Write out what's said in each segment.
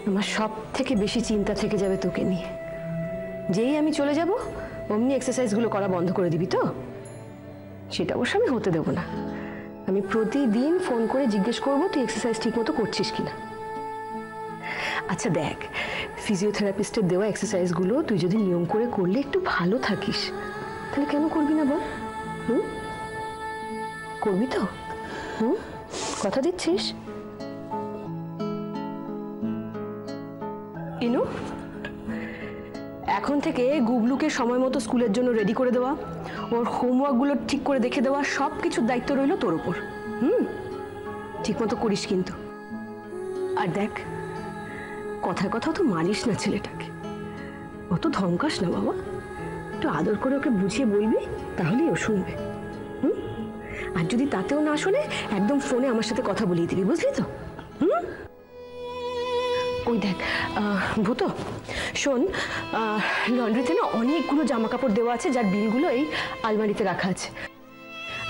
আমার সব থেকে বেশি চিন্তা থেকে যাবে তোকে নিয়ে। যেই আমি চলে যাব অমনি এক্সারসাইজগুলো করা বন্ধ করে দিবি তো? সেটা অবশ্য আমি হতে দেবো না। আমি প্রতিদিন ফোন করে জিজ্ঞেস করবো তুই এক্সারসাইজ ঠিক মতো করছিস কিনা। আচ্ছা দেখ, ফিজিওথেরাপিস্টের দেওয়া এক্সারসাইজগুলো তুই যদি নিয়ম করে করলে একটু ভালো থাকিস, তাহলে কেন করবি না বল? করবি তো? কথা দিচ্ছিস? ইনু, এখন থেকে গুবলুকে সময় মতো স্কুলের জন্য রেডি করে দেওয়া, ওর হোমওয়ার্কগুলো ঠিক করে দেখে দেওয়া, সব কিছুর দায়িত্ব রইল তোর ওপর। ঠিক মতো করিস কিন্তু। আর দেখ, কথায় কথাও তো মারিস না ছেলেটাকে, অত ধমকাস না বাবা। একটু আদর করে ওকে বুঝিয়ে বলবি, তাহলেই ও শুনবে। আর যদি তাতেও না শোনে, একদম ফোনে আমার সাথে কথা বলিয়ে দিবি, বুঝলি তো? ওই দেখ ভূত, শোন, লন্ড্রিতে না অনেকগুলো জামা কাপড় দেওয়া আছে, যার বিলগুলো এই আলমারিতে রাখা আছে।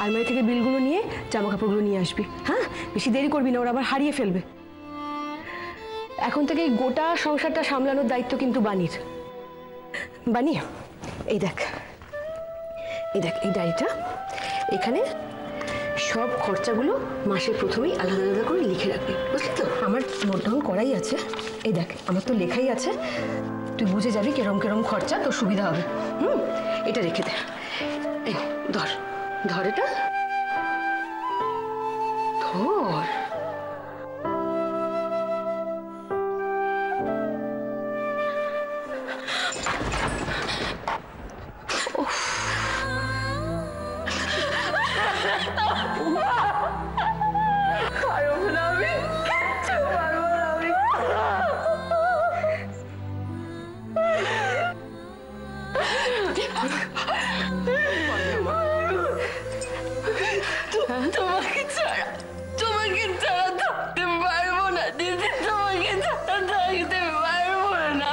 আলমারি থেকে বিলগুলো নিয়ে জামা কাপড়গুলো নিয়ে আসবি। হ্যাঁ, বেশি দেরি করবি না, ওরা আবার হারিয়ে ফেলবে। এখন থেকে এই গোটা সংসারটা সামলানোর দায়িত্ব কিন্তু বানির। বানি, এই দেখ, এই দেখ, এই ডায়েরিটা, এখানে সব খরচাগুলো মাসের প্রথমেই আলাদা আলাদা করে লিখে রাখবি, বুঝলি তো? আমার নোট ডাউন করাই আছে। এই দেখ, আমার তো লেখাই আছে, তুই বুঝে যাবি কেরম কেরম খরচা, তোর সুবিধা হবে। এটা রেখে দে। এই ধর, ধর এটা, ধর। তোমাকে ছাড়া থাকতে পারবো না দিদি, তোমাকে ছাড়া থাকতে পারবো না।